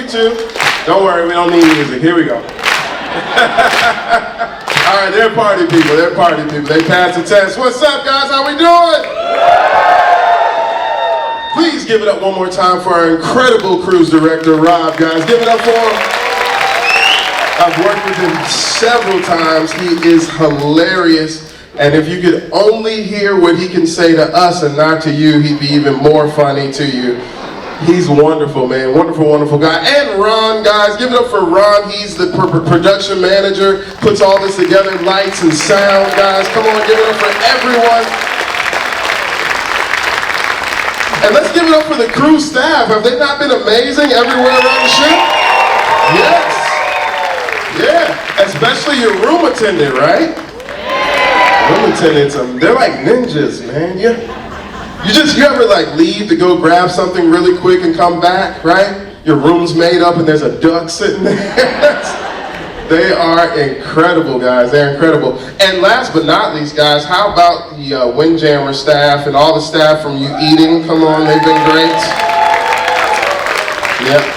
too. Don't worry, we don't need music. Here we go. All right, they're party people. They're party people. They passed the test. What's up, guys? How we doing? Please give it up one more time for our incredible cruise director, Rob, guys. Give it up for him. I've worked with him several times. He is hilarious. And if you could only hear what he can say to us and not to you, he'd be even more funny to you. He's wonderful, man. Wonderful, wonderful guy. And Ron, guys. Give it up for Ron. He's the production manager. Puts all this together, lights and sound, guys. Come on, give it up for everyone. And let's give it up for the cruise staff. Have they not been amazing everywhere around the ship? Yes. Yeah. Especially your room attendant, right? Room attendants, they're like ninjas, man. You ever like leave to go grab something really quick and come back, right? Your room's made up and there's a duck sitting there. They are incredible, guys. They're incredible. And last but not least, guys, how about the Windjammer staff and all the staff from You Eating? Come on, they've been great. Yeah,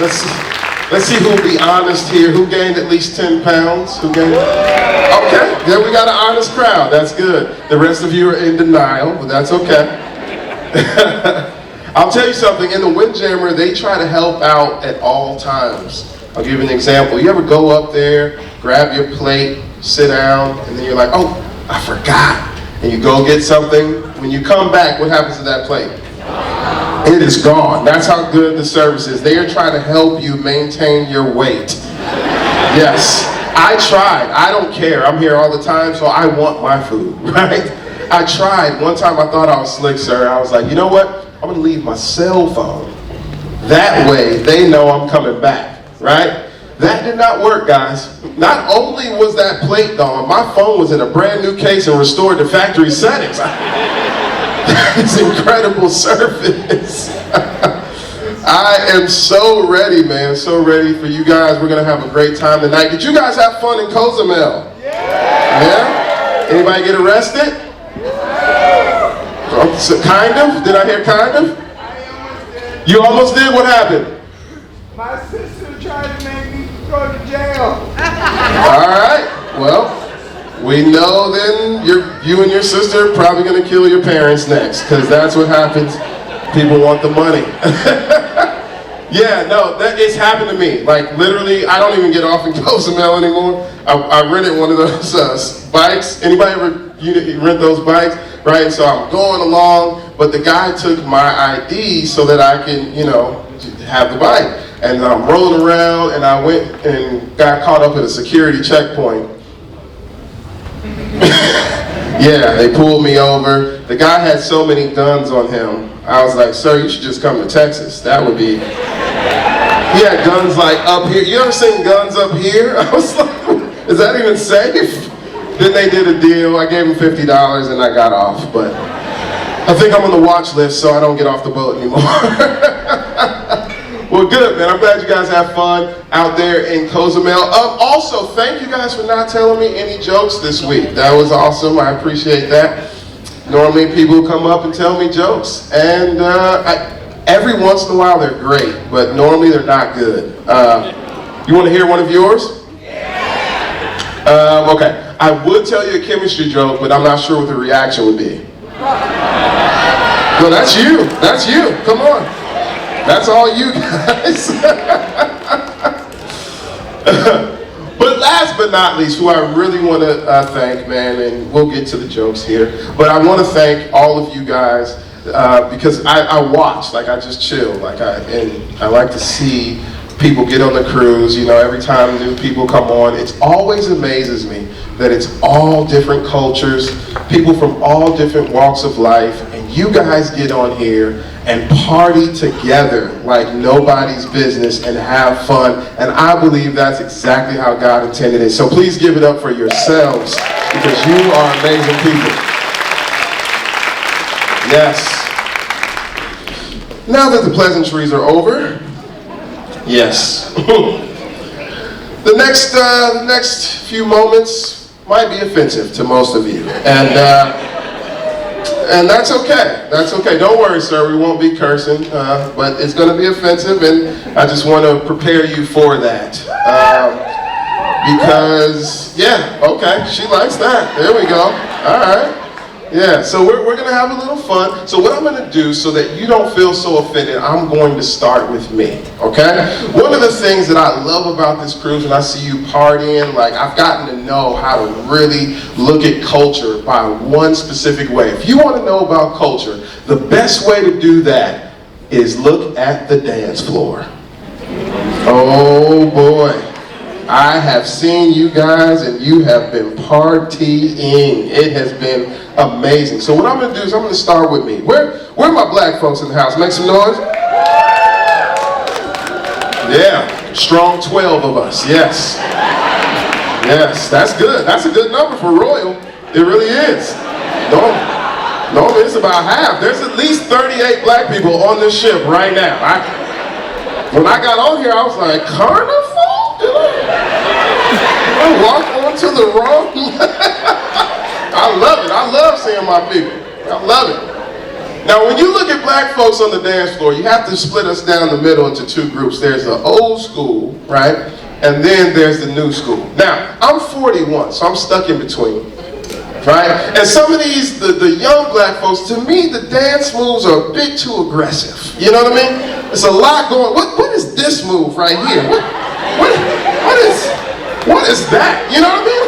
let's see who'll be honest here. Who gained at least 10 pounds? Who gained? Okay, then we got an honest crowd. That's good. The rest of you are in denial, but that's okay. I'll tell you something. In the Windjammer, they try to help out at all times. I'll give you an example. You ever go up there, grab your plate, sit down, and then you're like, oh, I forgot. And you go get something. When you come back, what happens to that plate? It is gone. That's how good the service is. They are trying to help you maintain your weight. Yes, I tried. I don't care. I'm here all the time, so I want my food, right? I tried. One time I thought I was slick, sir. I was like, you know what? I'm going to leave my cell phone. That way, they know I'm coming back. Right? That did not work, guys. Not only was that plate gone, my phone was in a brand new case and restored to factory settings. That is incredible service. I am so ready, man. So ready for you guys. We're going to have a great time tonight. Did you guys have fun in Cozumel? Yeah? Anybody get arrested? Kind of? Did I hear kind of? You almost did? What happened? My sister tried to make me go to jail. All right. Well, we know then you and your sister are probably going to kill your parents next, because that's what happens. People want the money. Yeah, no, it's happened to me. Like literally, I don't even get off in Cozumel anymore. I rented one of those bikes. Anybody ever rent those bikes? Right. So I'm going along, but the guy took my ID so that I can, have the bike. And I'm rolling around, and I went and got caught up at a security checkpoint. Yeah, they pulled me over. The guy had so many guns on him. I was like, sir, you should just come to Texas. That would be... He had guns like up here. You ever seen guns up here? I was like, is that even safe? Then they did a deal. I gave him $50 and I got off. But I think I'm on the watch list, so I don't get off the boat anymore. Well, good, man. I'm glad you guys have fun out there in Cozumel. Also, thank you guys for not telling me any jokes this week. That was awesome. I appreciate that. Normally, people come up and tell me jokes. And every once in a while, they're great. But normally, they're not good. You want to hear one of yours? Okay. I would tell you a chemistry joke, but I'm not sure what the reaction would be. No, that's you. That's you. Come on. That's all you guys. But last but not least, who I really want to thank, man, and we'll get to the jokes here, but I want to thank all of you guys because I watch, like I just chill, and I like to see people get on the cruise. Every time new people come on, it always amazes me that it's all different cultures, people from all different walks of life, and you guys get on here and party together like nobody's business and have fun. And I believe that's exactly how God intended it. So please give it up for yourselves, because you are amazing people. Yes. Now that the pleasantries are over, yes. The next few moments might be offensive to most of you. And And that's okay. That's okay. Don't worry, sir. We won't be cursing, but it's going to be offensive, and I just want to prepare you for that. Because, yeah, okay, she likes that. There we go. All right. Yeah, so we're going to have a little fun. So what I'm going to do, so that you don't feel so offended, I'm going to start with me, okay? One of the things that I love about this cruise, when I see you partying, like, I've gotten to know how to really look at culture by one specific way. If you want to know about culture, the best way to do that is look at the dance floor. Oh boy. I have seen you guys, and you have been partying. It has been amazing. So what I'm going to do is I'm going to start with me. Where are my black folks in the house? Make some noise. Yeah, strong 12 of us. Yes. Yes, that's good. That's a good number for Royal. It really is. Normally it's about half. There's at least 38 black people on this ship right now. When I got on here, I was like, Carnival? I walked onto the wrong. I love it. I love seeing my people. I love it. Now, when you look at black folks on the dance floor, you have to split us down the middle into two groups. There's the old school, right? And then there's the new school. Now, I'm 41, so I'm stuck in between, right? And some of these, the young black folks, to me, the dance moves are a bit too aggressive. You know what I mean? There's a lot going. What is this move right here? What is that? You know what I mean?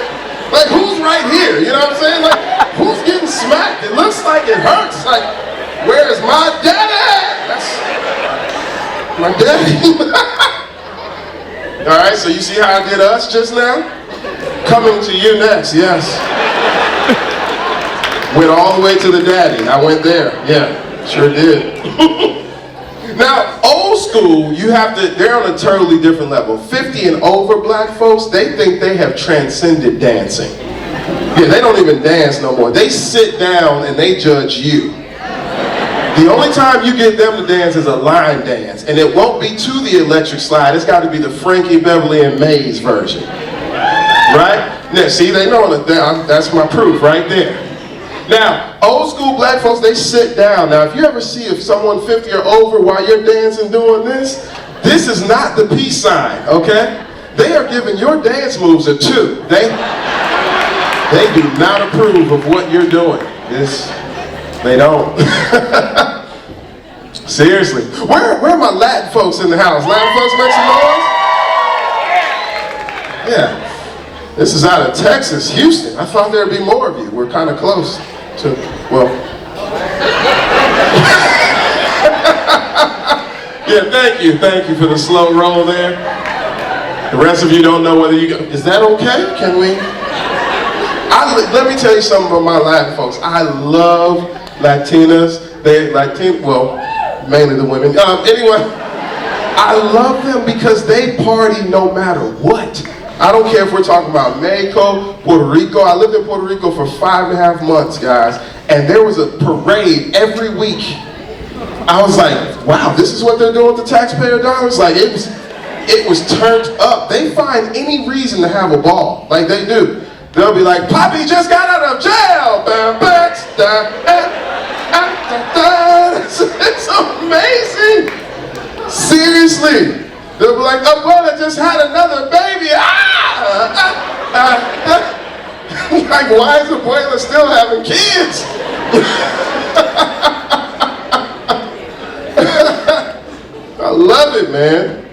Like, who's right here? You know what I'm saying? Like, who's getting smacked? It looks like it hurts. Like, where is my daddy? That's my daddy. All right, so you see how I did us just now? Coming to you next, yes. Went all the way to the daddy. I went there. Yeah, sure did. Now, old school, they're on a totally different level. 50 and over black folks, they think they have transcended dancing. Yeah, they don't even dance no more. They sit down and they judge you. The only time you get them to dance is a line dance, and it won't be to the electric slide. It's got to be the Frankie Beverly and Mays version. Right? Now, see, they know that's my proof right there. Now, old school black folks, they sit down. Now, if you ever see if someone 50 or over while you're dancing doing this is not the peace sign, okay? They are giving your dance moves a 2. They do not approve of what you're doing. They don't. Seriously. Where are my Latin folks in the house? Latin folks, make some noise? Yeah. This is out of Texas, Houston. I thought there'd be more of you. We're kind of close to, well. Yeah, thank you for the slow roll there. The rest of you don't know whether you go, is that okay? Can we? Let me tell you something about my Latin folks. I love Latinas. Well, mainly the women. Anyway, I love them because they party no matter what. I don't care if we're talking about Mexico, Puerto Rico. I lived in Puerto Rico for 5.5 months, guys, and there was a parade every week. I was like, wow, this is what they're doing with the taxpayer dollars? Like, it was turned up. They find any reason to have a ball, like they do. They'll be like, Poppy just got out of jail. It's amazing. Seriously. They'll be like, Abuela just had another baby. Like, why is Abuela still having kids? I love it, man.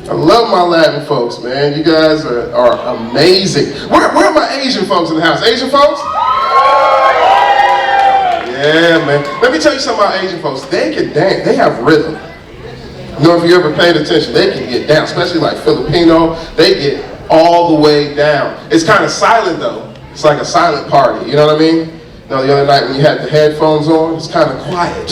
I love my Latin folks, man. You guys are amazing. Where are my Asian folks in the house? Asian folks? Yeah, man. Let me tell you something about Asian folks. They can dance. They have rhythm. You know, if you ever paid attention, they can get down, especially like Filipino. They get all the way down. It's kind of silent, though. It's like a silent party. You know what I mean? You know, the other night when you had the headphones on, it's kind of quiet.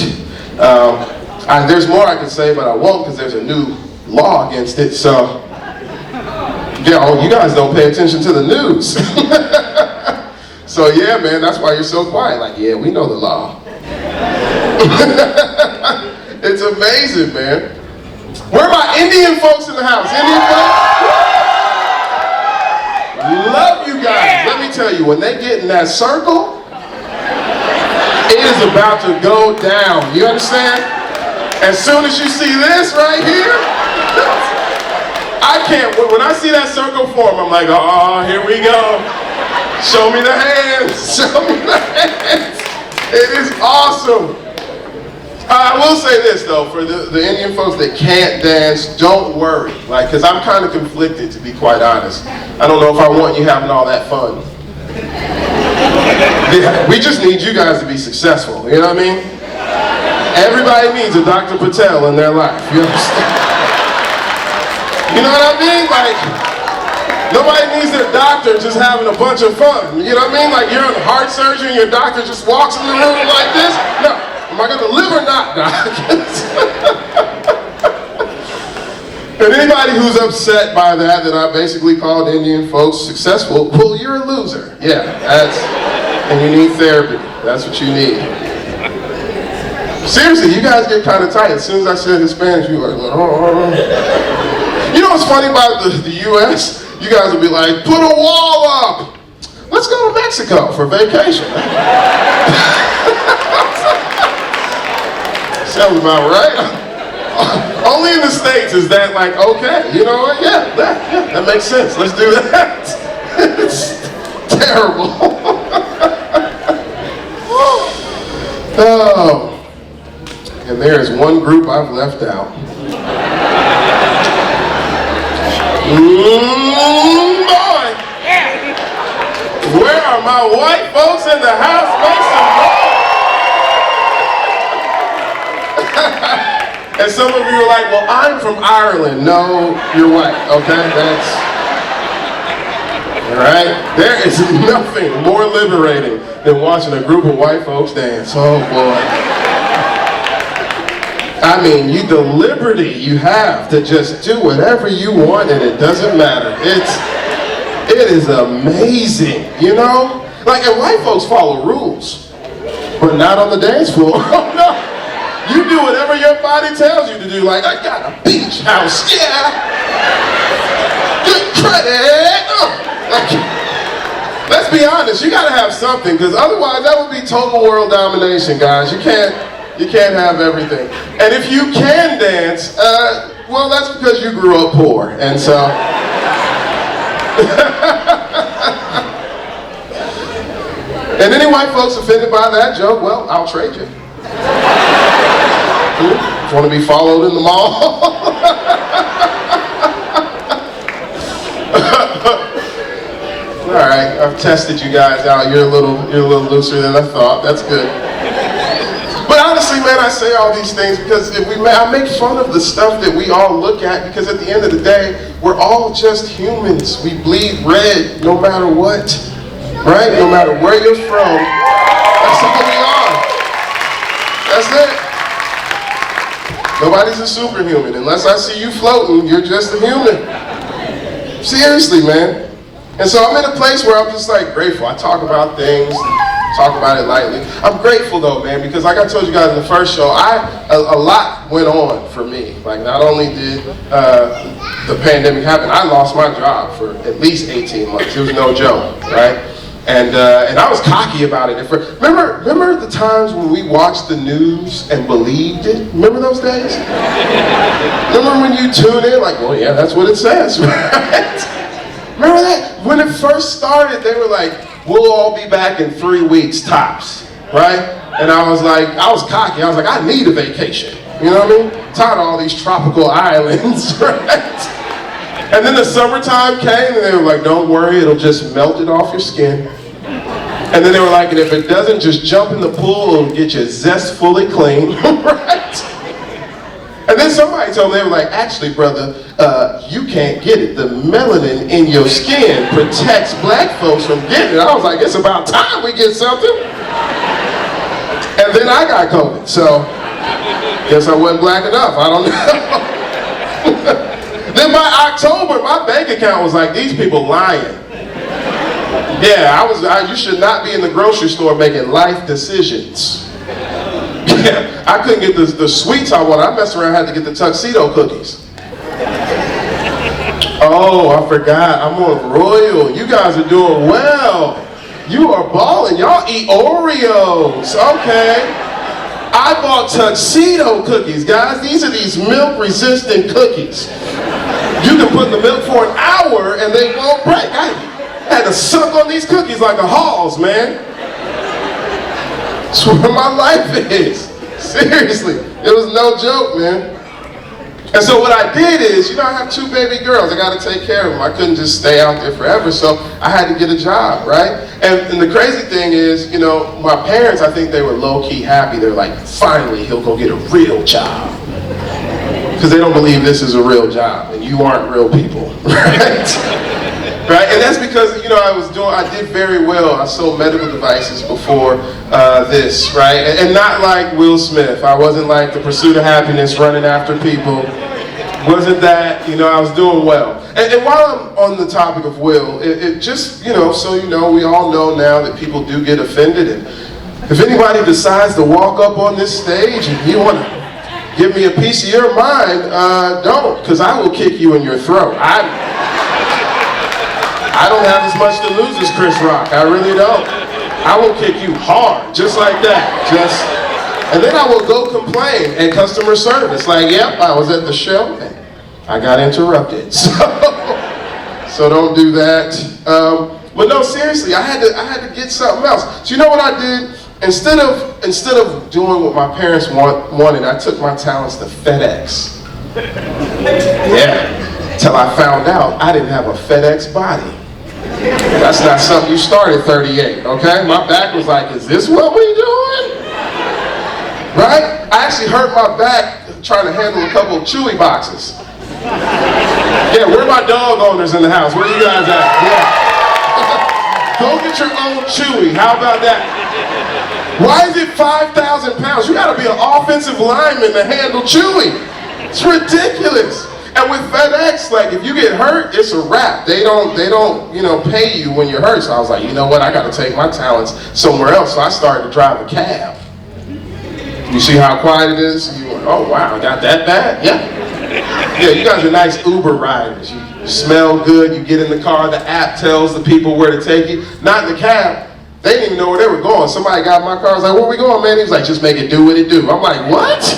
There's more I could say, but I won't because there's a new law against it. So, you guys don't pay attention to the news. So yeah, man, that's why you're so quiet. Like, yeah, we know the law. It's amazing, man. Where are my Indian folks in the house? Indian folks? Love you guys. Let me tell you, when they get in that circle, It is about to go down. You understand? As soon as you see this right here, I can't wait. When I see that circle form, I'm like, oh, here we go. Show me the hands. Show me the hands. It is awesome. I will say this though, for the Indian folks that can't dance, don't worry. Like, cause I'm kind of conflicted, to be quite honest. I don't know if I want you having all that fun. Yeah, we just need you guys to be successful. You know what I mean? Everybody needs a Dr. Patel in their life. You understand? You know what I mean? Like, nobody needs their doctor just having a bunch of fun. You know what I mean? Like, you're in heart surgery and your doctor just walks in the room like this. No. Am I going to live or not, doc? And anybody who's upset by that I basically called Indian folks successful, well, you're a loser. Yeah, and you need therapy. That's what you need. Seriously, you guys get kind of tight. As soon as I said Hispanic, you were like, oh. You know what's funny about the U.S.? You guys will be like, put a wall up. Let's go to Mexico for vacation. Sounds about right. Only in the States is that like, okay, you know what? Yeah, that makes sense. Let's do that. It's terrible. Oh, and there is one group I've left out. Boy, where are my white folks in the house? Make some noise. And some of you are like, well, I'm from Ireland. No, you're white, okay? That's, all right? There is nothing more liberating than watching a group of white folks dance. Oh, boy. I mean, the liberty you have to just do whatever you want and it doesn't matter. It is amazing, you know? Like, and white folks follow rules, but not on the dance floor. Oh, no. You do whatever your body tells you to do. Like, I got a beach house, yeah. Good credit. Like, let's be honest, you gotta have something, because otherwise that would be total world domination, guys. You can't have everything. And if you can dance, well, that's because you grew up poor, and so. And any white folks offended by that joke, well, I'll trade you. Want to be followed in the mall? All right, I've tested you guys out. You're a little looser than I thought. That's good. But honestly, man, I say all these things because I make fun of the stuff that we all look at, because at the end of the day, we're all just humans. We bleed red no matter what, right? No matter where you're from, that's all we are. That's it. Nobody's a superhuman. Unless I see you floating, you're just a human. Seriously, man. And so I'm in a place where I'm just like grateful. I talk about things, talk about it lightly. I'm grateful though, man, because like I told you guys in the first show, a lot went on for me. Like, not only did the pandemic happen, I lost my job for at least 18 months. It was no joke, right? And I was cocky about it. Remember the times when we watched the news and believed it? Remember those days? Remember when you tune in like, well, yeah, that's what it says, right? Remember that? When it first started, they were like, we'll all be back in 3 weeks tops, right? And I was cocky. I was like, I need a vacation. You know what I mean? Tired of all these tropical islands, right? And then the summertime came and they were like, don't worry, it'll just melt it off your skin. And then they were like, and if it doesn't, just jump in the pool, it'll get you zestfully clean, right? And then somebody told me, they were like, actually, brother, you can't get it. The melanin in your skin protects black folks from getting it. I was like, it's about time we get something. And then I got COVID, so guess I wasn't black enough. I don't know. Then by October, my bank account was like, these people lying. Yeah, you should not be in the grocery store making life decisions. Yeah, I couldn't get the sweets I wanted. I messed around, had to get the tuxedo cookies. Oh, I forgot, I'm on Royal. You guys are doing well. You are balling. Y'all eat Oreos. Okay. I bought tuxedo cookies, guys. These are these milk-resistant cookies. You can put in the milk for an hour and they won't break. I had to suck on these cookies like a Halls, man. That's where my life is. Seriously. It was no joke, man. And so what I did is, you know, I have 2 baby girls. I got to take care of them. I couldn't just stay out there forever, so I had to get a job, right? And the crazy thing is, you know, my parents, I think they were low-key happy. They're like, finally, he'll go get a real job. Because they don't believe this is a real job, and you aren't real people, right? Right? And that's because, you know, I did very well. I sold medical devices before this, right? And not like Will Smith. I wasn't like the Pursuit of Happiness running after people. Wasn't that, you know, I was doing well. And while I'm on the topic of Will, it just, you know, so you know, we all know now that people do get offended. And if anybody decides to walk up on this stage and you want to give me a piece of your mind, don't, because I will kick you in your throat. I don't have as much to lose as Chris Rock. I really don't. I will kick you hard, just like that. And then I will go complain at customer service. Like, yep, I was at the show and I got interrupted. So don't do that. But no, seriously, I had to get something else. So you know what I did? Instead of doing what my parents wanted, I took my talents to FedEx. Yeah. Till I found out I didn't have a FedEx body. That's not something you start at 38, okay? My back was like, is this what we doing? Right? I actually hurt my back trying to handle a couple of Chewy boxes. Yeah, where are my dog owners in the house? Where you guys at? Yeah. Go get your own Chewy. How about that? Why is it 5,000 pounds? You gotta be an offensive lineman to handle Chewy. It's ridiculous. And with FedEx, like, if you get hurt, it's a wrap. They don't, you know, pay you when you're hurt. So I was like, you know what? I got to take my talents somewhere else. So I started to drive a cab. You see how quiet it is? You went, oh wow, got that bad? Yeah. Yeah, you guys are nice Uber riders. You smell good. You get in the car. The app tells the people where to take you. Not in the cab. They didn't even know where they were going. Somebody got in my car. I was like, where we going, man? He was like, just make it do what it do. I'm like, what?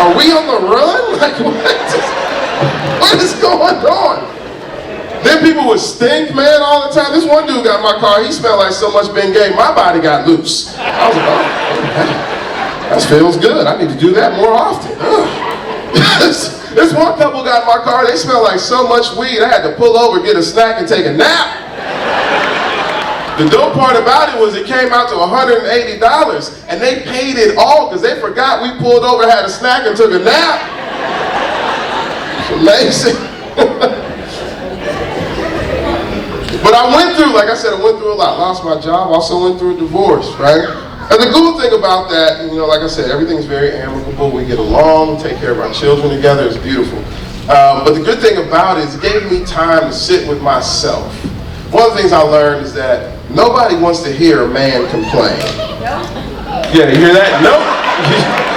Are we on the run? Like, what is going on? Then people would stink, man, all the time. This one dude got in my car. He smelled like so much Bengay, my body got loose. I was like, oh, that feels good. I need to do that more often. This one couple got in my car. They smelled like so much weed. I had to pull over, get a snack, and take a nap. The dope part about it was it came out to $180, and they paid it all because they forgot we pulled over, had a snack, and took a nap. It's amazing. But I went through, like I said, I went through a lot. Lost my job, also went through a divorce, right? And the cool thing about that, you know, like I said, everything's very amicable. We get along, take care of our children together. It's beautiful. But the good thing about it is it gave me time to sit with myself. One of the things I learned is that nobody wants to hear a man complain. Yeah, you hear that? Nope.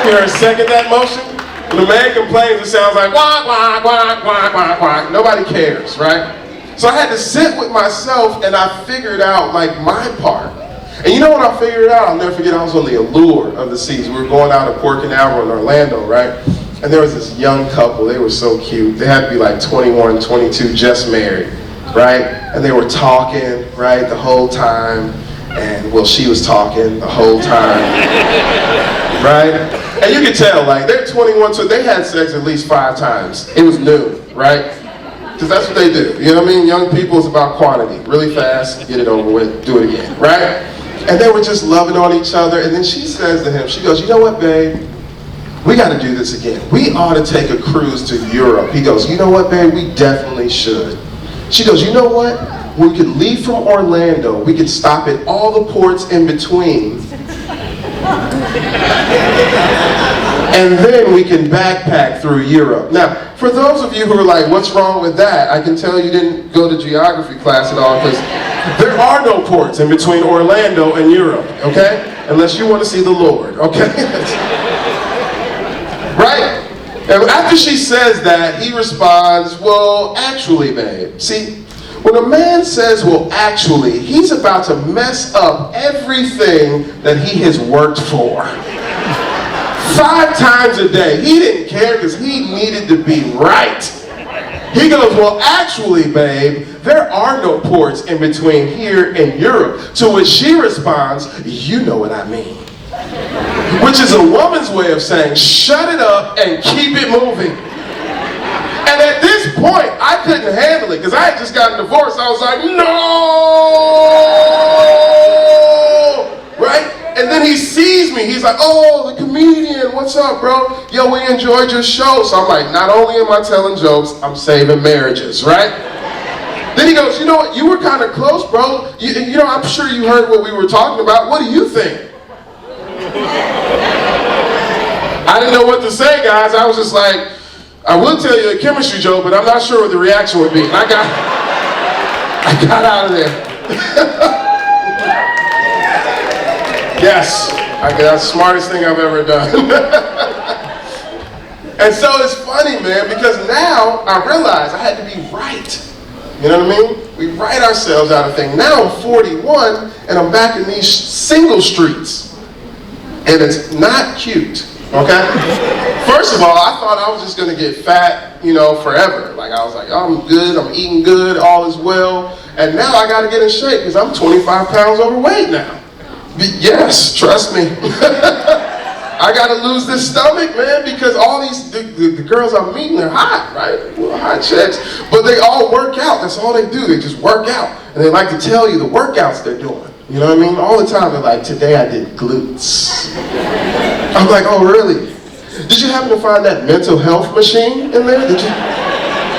You hear a second that motion? When a man complains, it sounds like wah, wah, wah, wah, wah, wah. Nobody cares, right? So I had to sit with myself and I figured out like my part. And you know what I figured out? I'll never forget, I was on the Allure of the Seas. We were going out of Port Canaveral in Orlando, right? And there was this young couple, they were so cute. They had to be like 21, 22, just married, right? And they were talking, right, the whole time. And well, she was talking the whole time, right? And you could tell, like, they're 21, so they had sex at least 5 times. It was new, right? Because that's what they do. You know what I mean? Young people, it's about quantity. Really fast, get it over with, do it again, right? And they were just loving on each other. And then she says to him, she goes, you know what, babe? We got to do this again. We ought to take a cruise to Europe. He goes, you know what, babe? We definitely should. She goes, you know what? We could leave from Orlando. We could stop at all the ports in between. And then we can backpack through Europe. Now, for those of you who are like, what's wrong with that? I can tell you didn't go to geography class at all, because there are no ports in between Orlando and Europe, okay? Unless you want to see the Lord, okay? Right? And after she says that, he responds, well, actually, babe, see, When a man says, well, actually, he's about to mess up everything that he has worked for. 5 times a day. He didn't care because he needed to be right. He goes, well, actually, babe, there are no ports in between here and Europe. To which she responds, you know what I mean. Which is a woman's way of saying, shut it up and keep it moving. And at this point, I couldn't handle it because I had just gotten divorced. I was like, no! Right? And then he sees me. He's like, oh, the comedian, what's up, bro? Yo, we enjoyed your show. So I'm like, not only am I telling jokes, I'm saving marriages, right? Then he goes, you know what? You were kind of close, bro. You know, I'm sure you heard what we were talking about. What do you think? I didn't know what to say, guys. I was just like, I will tell you a chemistry joke, but I'm not sure what the reaction would be. And I got out of there. Yes, that's the smartest thing I've ever done. And so it's funny, man, because now I realize I had to be right. You know what I mean? We write ourselves out of things. Now I'm 41 and I'm back in these single streets. And it's not cute, okay? First of all, I thought I was just gonna get fat, you know, forever. Like I was like, oh, I'm good, I'm eating good, all is well. And now I gotta get in shape because I'm 25 pounds overweight now. Yes, trust me. I gotta lose this stomach, man, because all these, the girls I'm meeting, they're hot, right? Well, hot chicks, but they all work out. That's all they do, they just work out. And they like to tell you the workouts they're doing. You know what I mean? All the time, they're like, today I did glutes. I'm like, oh, really? Did you happen to find that mental health machine in there?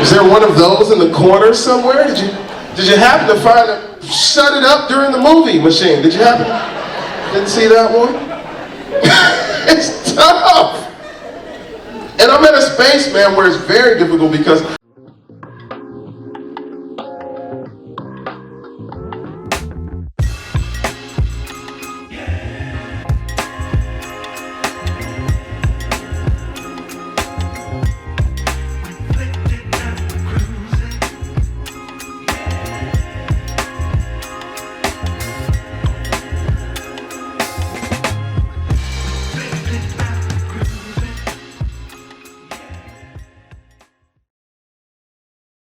Is there one of those in the corner somewhere? Did you happen to find a shut it up during the movie machine? Did you happen? Didn't see that one? It's tough. And I'm in a space, man, where it's very difficult because